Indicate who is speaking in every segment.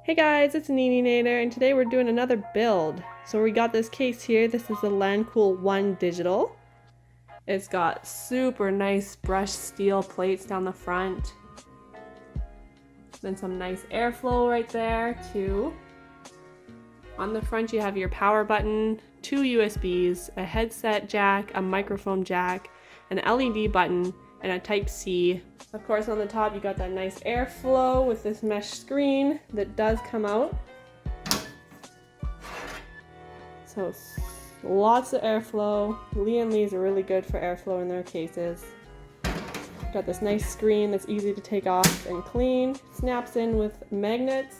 Speaker 1: Hey guys, it's Nader, and today we're doing another build. So we got this case here. This is the Lancool 1 Digital. It's got super nice brushed steel plates down the front. Then some nice airflow right there too. On the front you have your power button, 2 USBs, a headset jack, a microphone jack, an LED button, and a Type-C. Of course, on the top you got that nice airflow with this mesh screen that does come out. So lots of airflow. Lian Li's are really good for airflow in their cases. Got this nice screen that's easy to take off and clean. Snaps in with magnets.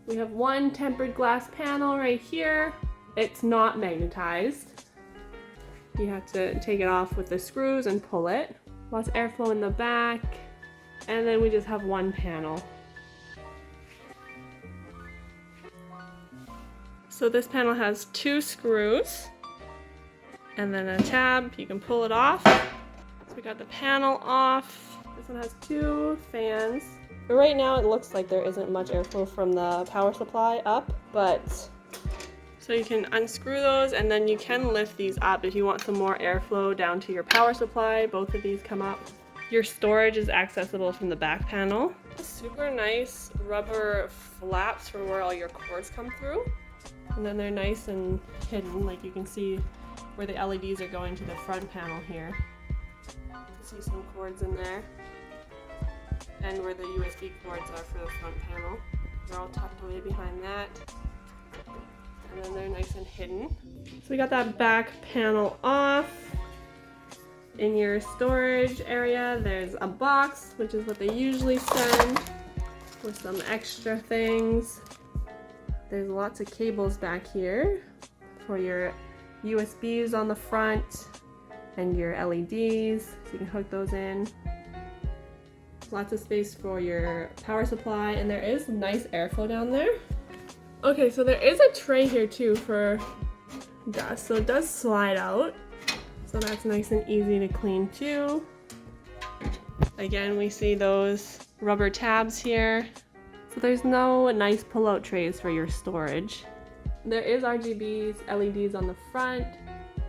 Speaker 1: We have one tempered glass panel right here. It's not magnetized. You have to take it off with the screws and pull it. Lots of airflow in the back. And then we just have one panel. So this panel has 2 screws and then a tab. You can pull it off. So we got the panel off. This one has 2 fans. But right now it looks like there isn't much airflow from the power supply up, but so you can unscrew those and then you can lift these up if you want some more airflow down to your power supply. Both of these come up. Your storage is accessible from the back panel. Super nice rubber flaps for where all your cords come through. And then they're nice and hidden, like you can see where the LEDs are going to the front panel here. You can see some cords in there. And where the USB cords are for the front panel. They're all tucked away behind that. And then they're nice and hidden. So we got that back panel off. In your storage area, there's a box, which is what they usually send, with some extra things. There's lots of cables back here for your USBs on the front and your LEDs, so you can hook those in. Lots of space for your power supply, and there is nice airflow down there. Okay, so there is a tray here too for dust, so it does slide out. So that's nice and easy to clean too. Again, we see those rubber tabs here. So there's no nice pull-out trays for your storage. There is RGBs, LEDs on the front. So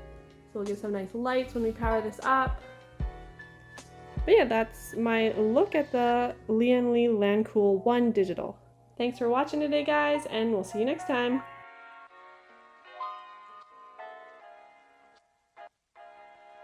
Speaker 1: we'll get some nice lights when we power this up. But yeah, that's my look at the Lian Li Lancool 1 Digital. Thanks for watching today, guys, and we'll see you next time.